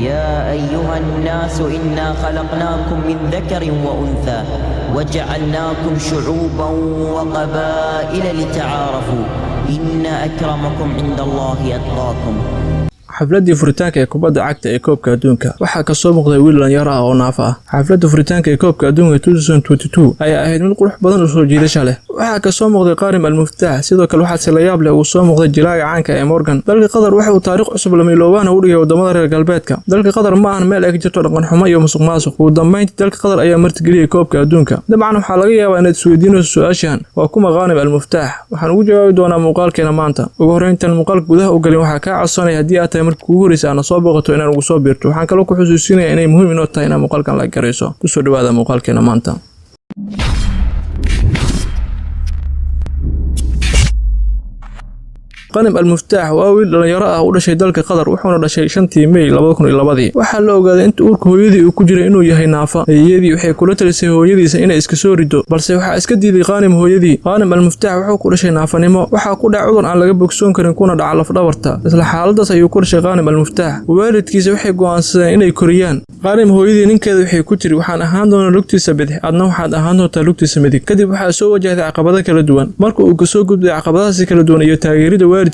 يا أيها الناس إنا خلقناكم من ذكر وأنثى وجعلناكم شعوبا وقبائل لتعارفوا إن أكرمكم عند الله أتقاكم. xafladii furitaanka ee kubadda cagta ee koobka adduunka waxaa ka soo muuqday wiil dhalinyaro ah oo naaf ah. xafladda furitaanka ee koobka adduunka 2022 ayaa ahayd mid qurux badan oo soo jiidasho leh. waxaa ka soo muuqday Qaarim Al-Muftaax, sidoo kale waxaa si la yaab leh uu soo muuqday jilaaga caanka ee Morgan. dalka Qatar waxa uu taariikh cusub la miloobaan u dhigay wadamada reer galbeedka. dalka Qatar ma ahan meel ay ka jirto dhaqan xumo iyo musuqmaasuq. ugu dambeyntii dalka Qatar ayaa martigeliyay koobka adduunka. dabcan waxaa laga yaabaa inaad isweydiinayso su'aashan, waa kuma Qaarim Al-Muftaax? waxaan ugu jawaabi doonaa muuqaalkeena maanta. ugu horreyntan muuqaalka gudaha u galin waxaa ka codsanaya haddii aad tahay markii ugu horreysay aan soo booqato inaan ugu soo biirto. waxaan kaloo ku xusuusinayaa inay muhiim inoo tahay inaad muuqaalkan la garayso. ku soo dhawaada muuqaalkeena maanta. Qaarim Al-Muftaax waa wiil dhalinyaro ah u dhashay dalka Qatar, wuxuuna dhashay 5 May 2002. waxaa la ogaaday inta uurka hooyadii uu ku jiray inuu yahay naafa. hooyadii waxay kula talisay hooyadiisa inay iska soo rido, balse waxaa iska diiday Qaarim hooyadii. Qaarim Al-Muftaax wuxuu ku dhashay naafanimo, waxaa ku dhacay cudur aan laga bogsoon karin kuna dhaca laf dhabarta. isla xaaladaas ayuu ku dhashay Qaarim Al-Muftaax. waalidkiisa waxay go'aansadeen inay koriyaan Qaarim hooyadii. ninkeeda waxay ku tiri, waxaan ahaan doonaa lugtiisa bidix, adna waxaad ahaan doontaa lugtiisa midig. kadib waxaa soo wajahday caqabado kala duwan. marka uu ka soo gudbay caqabadahaas kala duwan iyo taageerida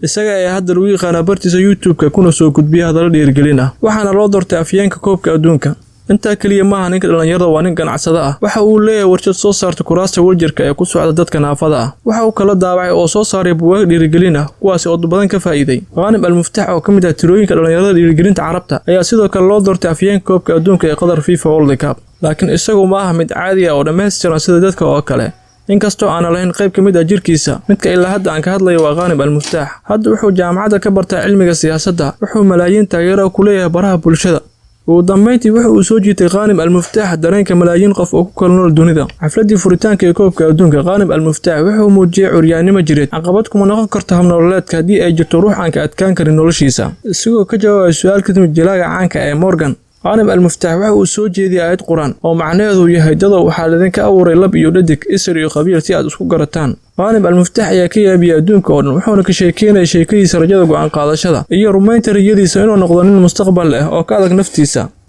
isaga ayaa hadda lagu yaqaanaa bartiisa YouTube-ka kuna soo gudbiya hadallo dhiirigelin ah. waxaana loo doortay afyeenka koobka adduunka. intaa kaliya maaha ninka dhalinyarada waa nin ganacsada ah. waxa uu leeyahay warshad soo saarta kuraasta waljarka ee ku socda dadka naafada ah. waxa uu kala daabacay oo soo saaray buugaag dhiirigelin ah, kuwaasi oo badan ka faa'iiday. Qaarim Al-Muftaax oo ka mid ah tirooyinka dhalinyarada dhiirigelinta carabta ayaa sidoo kale loo doortay afyeenka koobka adduunka ee Qatar FIFA World Cup. laakiin isagu ma aha mid caadi ah oo dhammaystiran sida dadka oo kale. inkastoo aan lahayn qayb ka mid ah jirkiisa, midka ilaa hadda aan ka hadlayo waa Qaarim Al-Muftaax. hadda wuxuu jaamacadda ka bartaa cilmiga siyaasadda, wuxuu malaayiin taageero ku leeyahay baraha bulshada. ugu dambeyntii waxa uu soo jiitay Qaarim Al-Muftaax dareenka malaayiin qof oo ku kala nool dunida. xafladii furitaanka ee koobka adduunka, Qaarim Al-Muftaax wuxuu muujiyay curyaannimo jireed. caqabad kuma noqon karto habnololeedka haddii ay jirto ruux aan ka adkaan karin noloshiisa. isagoo ka jawaabay su'aal ka timid jilaaga caanka ee Morgan, Qaarim Al-Muftaax waxa uu soo jeediyay aayad Qur'aan oo macnaheedu yahay dadow waxaa idinka abuuray lab iyo dhadig, isir iyo qabiil si aad isku garataan. Qaarim Al-Muftaax ayaa ka yaabiyay adduunka oo dhan, wuxuuna ka sheekeynayay sheekadiisa rajada go'aan qaadashada iyo rumaynta riyadiisa inuu noqdo nin mustaqbal leh oo ka adag naftiisa.